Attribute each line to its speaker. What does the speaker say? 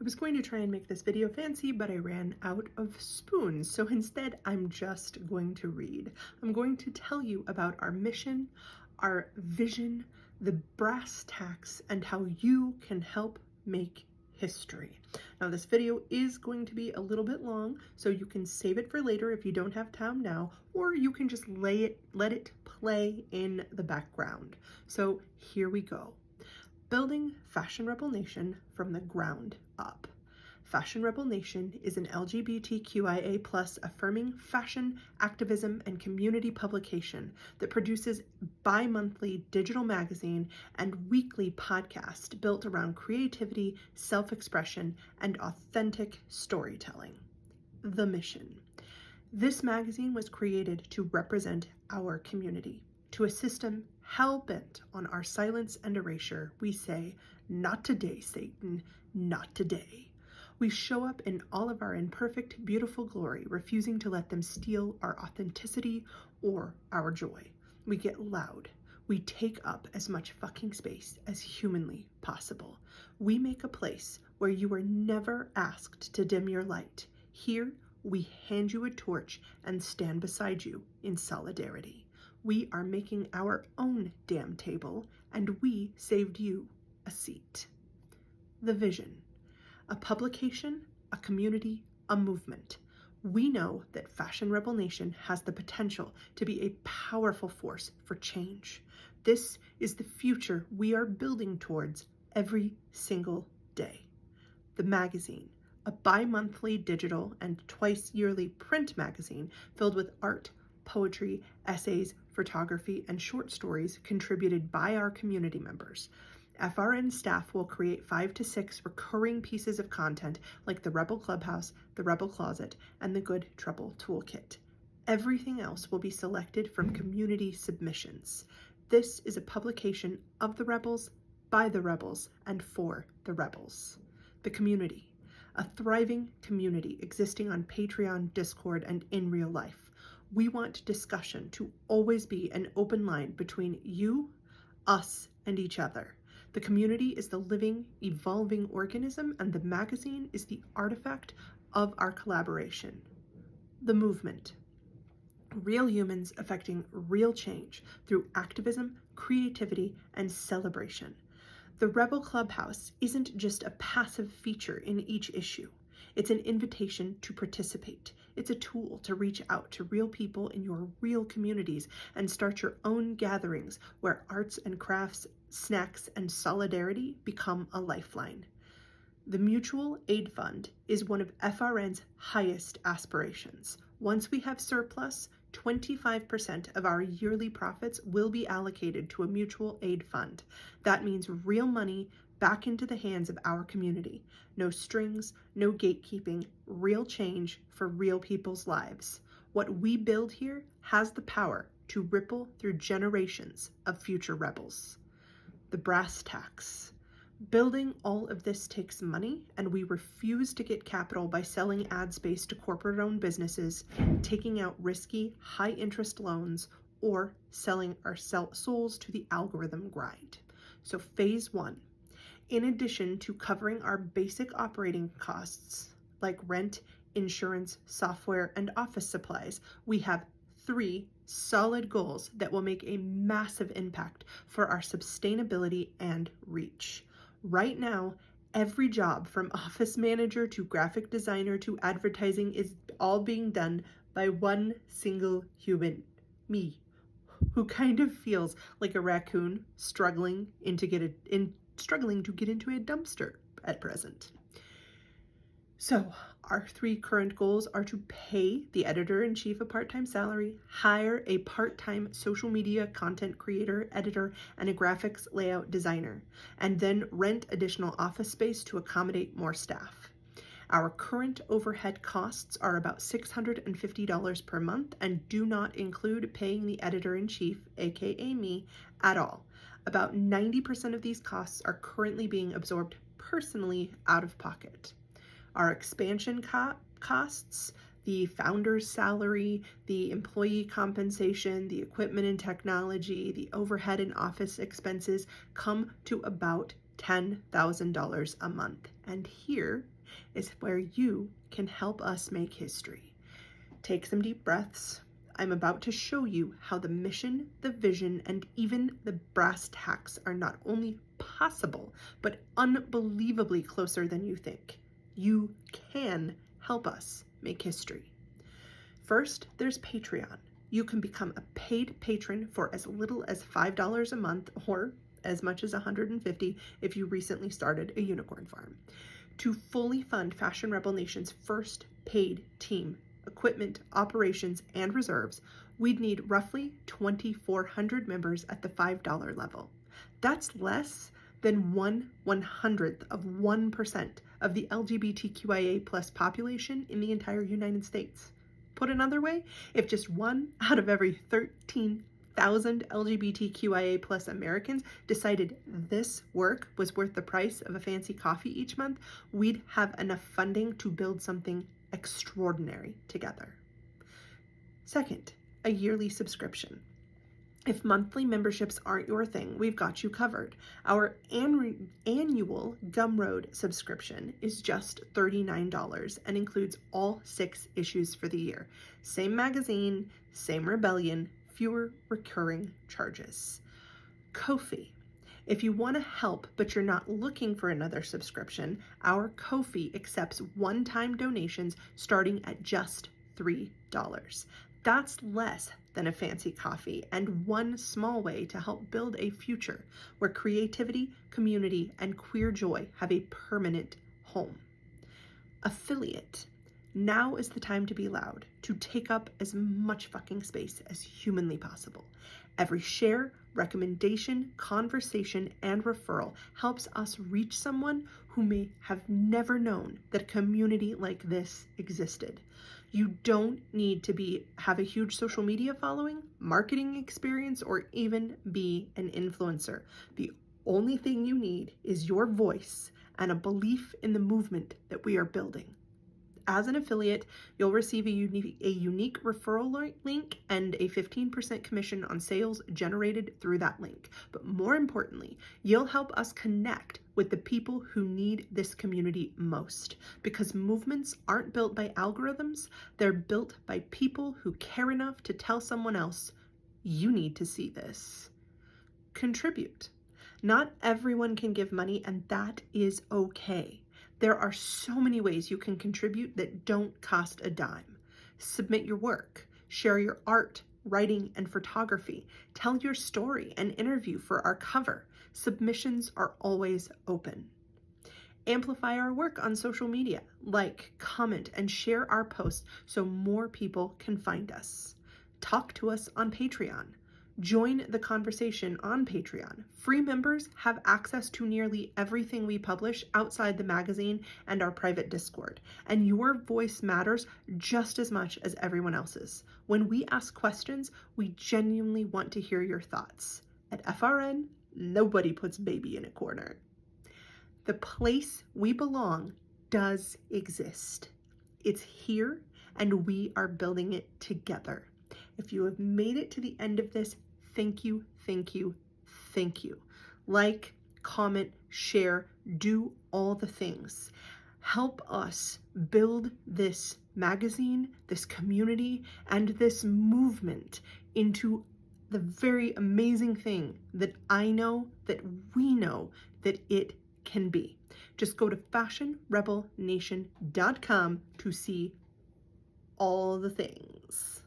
Speaker 1: I was going to try and make this video fancy, but I ran out of spoons. So instead, I'm just going to read. I'm going to tell you about our mission, our vision, the brass tacks, and how you can help make history. Now, this video is going to be a little bit long, so you can save it for later if you don't have time now, or you can just let it play in the background. So here we go. Building Fashion Rebel Nation from the ground up. Fashion Rebel Nation is an LGBTQIA+ affirming fashion, activism, and community publication that produces bi-monthly digital magazine and weekly podcast built around creativity, self-expression, and authentic storytelling. The mission. This magazine was created to represent our community. To a system hell-bent on our silence and erasure, we say, "Not today, Satan, not today." We show up in all of our imperfect, beautiful glory, refusing to let them steal our authenticity or our joy. We get loud. We take up as much fucking space as humanly possible. We make a place where you were never asked to dim your light. Here, we hand you a torch and stand beside you in solidarity. We are making our own damn table, and we saved you a seat. The vision. A publication, a community, a movement. We know that Fashion Rebel Nation has the potential to be a powerful force for change. This is the future we are building towards every single day. The magazine. A bi-monthly digital and twice-yearly print magazine filled with art, poetry, essays, photography, and short stories contributed by our community members. FRN staff will create 5 to 6 recurring pieces of content like the Rebel Clubhouse, the Rebel Closet, and the Good Trouble Toolkit. Everything else will be selected from community submissions. This is a publication of the Rebels, by the Rebels, and for the Rebels. The community. A thriving community existing on Patreon, Discord, and in real life. We want discussion to always be an open line between you, us, and each other. The community is the living, evolving organism, and the magazine is the artifact of our collaboration. The movement. Real humans affecting real change through activism, creativity, and celebration. The Rebel Clubhouse isn't just a passive feature in each issue. It's an invitation to participate. It's a tool to reach out to real people in your real communities and start your own gatherings where arts and crafts, snacks, and solidarity become a lifeline. The Mutual Aid Fund is one of FRN's highest aspirations. Once we have surplus, 25% of our yearly profits will be allocated to a mutual aid fund. That means real money back into the hands of our community. No strings, no gatekeeping, real change for real people's lives. What we build here has the power to ripple through generations of future rebels. The brass tacks. Building all of this takes money, and we refuse to get capital by selling ad space to corporate-owned businesses, taking out risky, high-interest loans, or selling our souls to the algorithm grind. So phase 1. In addition to covering our basic operating costs, like rent, insurance, software, and office supplies, we have 3 solid goals that will make a massive impact for our sustainability and reach. Right now, every job from office manager to graphic designer to advertising is all being done by one single human, me, who kind of feels like a raccoon struggling to get into a dumpster at present. So our 3 current goals are to pay the editor-in-chief a part-time salary, hire a part-time social media content creator, editor, and a graphics layout designer, and then rent additional office space to accommodate more staff. Our current overhead costs are about $650 per month and do not include paying the editor-in-chief, aka me, at all. About 90% of these costs are currently being absorbed personally out of pocket. Our expansion costs, the founder's salary, the employee compensation, the equipment and technology, the overhead and office expenses come to about $10,000 a month. And here is where you can help us make history. Take some deep breaths. I'm about to show you how the mission, the vision, and even the brass tacks are not only possible, but unbelievably closer than you think. You can help us make history. First, there's Patreon. You can become a paid patron for as little as $5 a month or as much as $150 if you recently started a unicorn farm. To fully fund Fashion Rebel Nation's first paid team, equipment, operations, and reserves, we'd need roughly 2,400 members at the $5 level. That's less than 1/100th of 1% of the LGBTQIA+ population in the entire United States. Put another way, if just 1 out of every 13,000 LGBTQIA+ Americans decided this work was worth the price of a fancy coffee each month, we'd have enough funding to build something extraordinary together. Second, a yearly subscription. If monthly memberships aren't your thing, we've got you covered. Our annual Gumroad subscription is just $39 and includes all 6 issues for the year. Same magazine, same rebellion, fewer recurring charges. Ko-fi. If you want to help but you're not looking for another subscription, our Ko-fi accepts one-time donations starting at just $3. That's less than a fancy coffee and one small way to help build a future where creativity, community, and queer joy have a permanent home. Affiliate. Now is the time to be loud, to take up as much fucking space as humanly possible. Every share, recommendation, conversation, and referral helps us reach someone who may have never known that a community like this existed. You don't need to have a huge social media following, marketing experience, or even be an influencer. The only thing you need is your voice and a belief in the movement that we are building. As an affiliate, you'll receive a unique referral link and a 15% commission on sales generated through that link. But more importantly, you'll help us connect with the people who need this community most. Because movements aren't built by algorithms, they're built by people who care enough to tell someone else, you need to see this. Contribute. Not everyone can give money, and that is okay. There are so many ways you can contribute that don't cost a dime. Submit your work, share your art, writing, and photography, tell your story and interview for our cover. Submissions are always open. Amplify our work on social media, like, comment, and share our posts so more people can find us. Talk to us on Patreon. Join the conversation on Patreon. Free members have access to nearly everything we publish outside the magazine and our private Discord. And your voice matters just as much as everyone else's. When we ask questions, we genuinely want to hear your thoughts. At FRN, nobody puts baby in a corner. The place we belong does exist. It's here, and we are building it together. If you have made it to the end of this, thank you, thank you, thank you. Like, comment, share, do all the things. Help us build this magazine, this community, and this movement into the very amazing thing that I know, that we know, that it can be. Just go to fashionrebelnation.com to see all the things.